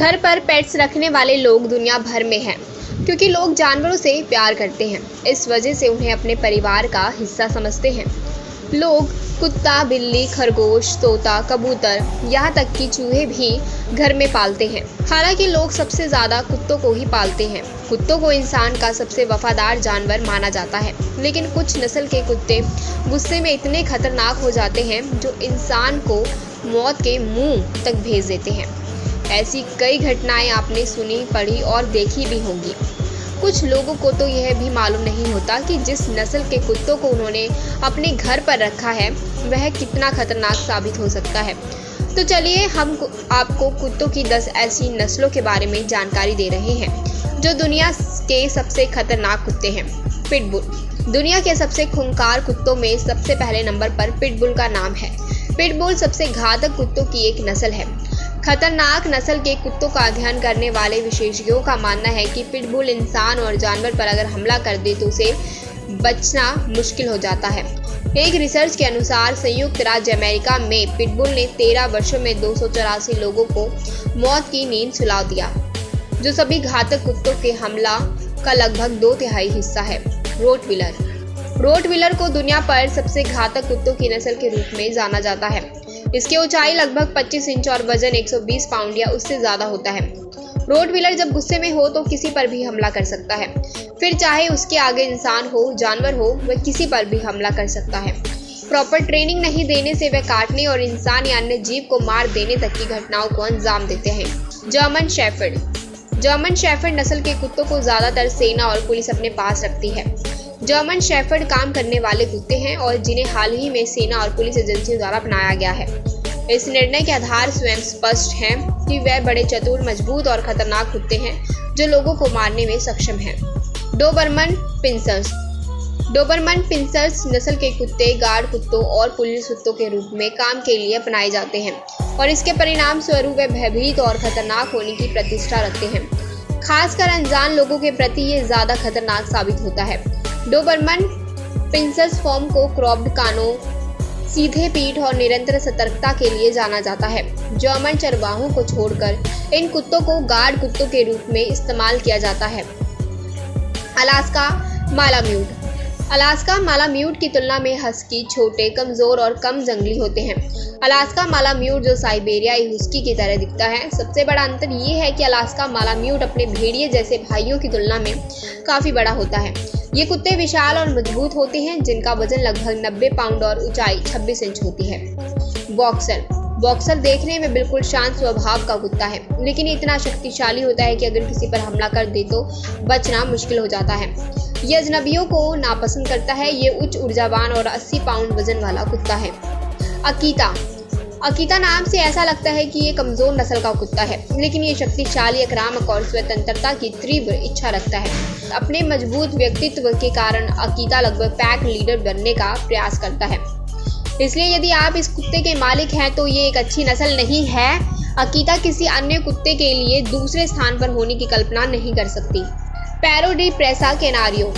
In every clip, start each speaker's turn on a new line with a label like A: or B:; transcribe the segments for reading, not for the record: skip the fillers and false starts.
A: घर पर पेट्स रखने वाले लोग दुनिया भर में हैं, क्योंकि लोग जानवरों से प्यार करते हैं। इस वजह से उन्हें अपने परिवार का हिस्सा समझते हैं। लोग कुत्ता, बिल्ली, खरगोश, तोता, कबूतर, यहाँ तक कि चूहे भी घर में पालते हैं। हालांकि लोग सबसे ज़्यादा कुत्तों को ही पालते हैं। कुत्तों को इंसान का सबसे वफादार जानवर माना जाता है, लेकिन कुछ नस्ल के कुत्ते गुस्से में इतने खतरनाक हो जाते हैं जो इंसान को मौत के मुंह तक भेज देते हैं। ऐसी कई घटनाएं आपने सुनी, पढ़ी और देखी भी होंगी। कुछ लोगों को तो यह भी मालूम नहीं होता कि जिस नस्ल के कुत्तों को उन्होंने अपने घर पर रखा है वह कितना खतरनाक साबित हो सकता है। तो चलिए हम आपको कुत्तों की 10 ऐसी नस्लों के बारे में जानकारी दे रहे हैं जो दुनिया के सबसे खतरनाक कुत्ते हैं। पिटबुल। दुनिया के सबसे खूंखार कुत्तों में सबसे पहले नंबर पर पिटबुल का नाम है। पिटबुल सबसे घातक कुत्तों की एक नस्ल है। खतरनाक नस्ल के कुत्तों का अध्ययन करने वाले विशेषज्ञों का मानना है कि पिटबुल इंसान और जानवर पर अगर हमला कर दे तो उसे बचना मुश्किल हो जाता है। एक रिसर्च के अनुसार संयुक्त राज्य अमेरिका में पिटबुल ने 13 वर्षों में 284 लोगों को मौत की नींद सुला दिया, जो सभी घातक कुत्तों के हमला का लगभग 2/3 हिस्सा है। रोटविलर को दुनिया पर सबसे घातक कुत्तों की नस्ल के रूप में जाना जाता है। इसकी ऊंचाई लगभग 25 इंच और वजन 120 पाउंड या उससे ज्यादा होता है। रोटविलर जब गुस्से में हो तो किसी पर भी हमला कर सकता है, फिर चाहे उसके आगे इंसान हो, जानवर हो, वह किसी पर भी हमला कर सकता है। प्रॉपर ट्रेनिंग नहीं देने से वह काटने और इंसान या अन्य जीव को मार देने तक की घटनाओं को अंजाम देते हैं। जर्मन शेफर्ड नस्ल के कुत्तों को ज्यादातर सेना और पुलिस अपने पास रखती है। जर्मन शेफर्ड काम करने वाले कुत्ते हैं और जिन्हें हाल ही में सेना और पुलिस एजेंसियों द्वारा अपनाया गया है। इस निर्णय के आधार स्वयं स्पष्ट हैं कि वे बड़े चतुर, मजबूत और खतरनाक कुत्ते हैं जो लोगों को मारने में सक्षम हैं। डोबरमन पिंसर्स नस्ल के कुत्ते गार्ड कुत्तों और पुलिस कुत्तों के रूप में काम के लिए अपनाए जाते हैं और इसके परिणाम स्वरूप वे भयभीत और खतरनाक होने की प्रतिष्ठा रखते हैं। खासकर अनजान लोगों के प्रति ये ज्यादा खतरनाक साबित होता है। डोबरमन पिंसर्स फॉर्म को क्रॉप्ड कानों, सीधे पीठ और निरंतर सतर्कता के लिए जाना जाता है। जर्मन चरवाहों को छोड़कर इन कुत्तों को गार्ड कुत्तों के रूप में इस्तेमाल किया जाता है। अलास्का मालाम्यूट की तुलना में हस्की छोटे, कमजोर और कम जंगली होते हैं। अलास्का मालाम्यूट जो साइबेरियाई हुस्की की तरह दिखता है। सबसे बड़ा अंतर ये है कि अलास्का मालाम्यूट अपने भेड़िए जैसे भाइयों की तुलना में काफी बड़ा होता है। ये कुत्ते विशाल और मजबूत होते हैं, जिनका वजन लगभग 90 पाउंड और ऊंचाई 26 इंच होती है। बॉक्सर देखने में बिल्कुल शांत स्वभाव का कुत्ता है, लेकिन इतना शक्तिशाली होता है कि अगर किसी पर हमला कर दे तो बचना मुश्किल हो जाता है। ये अजनबियों को नापसंद करता है। ये उच्च ऊर्जावान और 80 पाउंड वजन वाला कुत्ता है। अकीता नाम से ऐसा लगता है कि ये कमजोर नस्ल का कुत्ता है, लेकिन ये शक्तिशाली, आक्रामक और स्वतंत्रता की तीव्र इच्छा रखता है। अपने मजबूत व्यक्तित्व के कारण अकीता लगभग पैक लीडर बनने का प्रयास करता है। इसलिए यदि आप इस कुत्ते के मालिक हैं तो ये एक अच्छी नस्ल नहीं है। अकीता किसी अन्य कुत्ते के लिए दूसरे स्थान पर होने की कल्पना नहीं कर सकती। पैरो डी प्रेसा कैनारियो।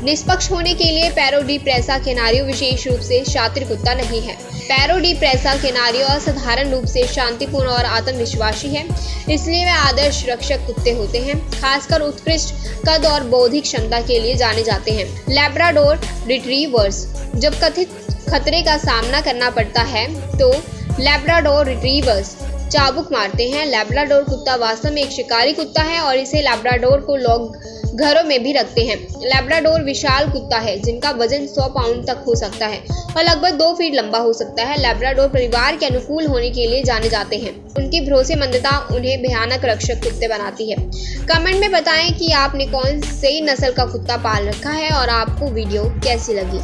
A: निष्पक्ष होने के लिए पैरो डी प्रेसा कैनारियो विशेष रूप से शातिर कुत्ता नहीं है। पैरो डी प्रेसा कैनारियो असाधारण रूप से शांतिपूर्ण और आत्मविश्वासी है, इसलिए वे आदर्श रक्षक कुत्ते होते हैं। खासकर उत्कृष्ट कद और बौद्धिक क्षमता के लिए जाने जाते हैं। Labrador retrievers. जब कथित खतरे का सामना करना पड़ता है तो लैब्राडोर रिट्रीवर्स चाबुक मारते हैं। लैब्राडोर कुत्ता वास्तव में एक शिकारी कुत्ता है और इसे लैब्राडोर को लोग घरों में भी रखते हैं। लैब्राडोर विशाल कुत्ता है जिनका वजन 100 पाउंड तक हो सकता है और लगभग 2 फीट लंबा हो सकता है। लैब्राडोर परिवार के अनुकूल होने के लिए जाने जाते हैं। उनकी भरोसेमंदता उन्हें भयानक रक्षक कुत्ते बनाती है। कमेंट में बताएं कि आपने कौन सी नस्ल का कुत्ता पाल रखा है और आपको वीडियो कैसी लगी।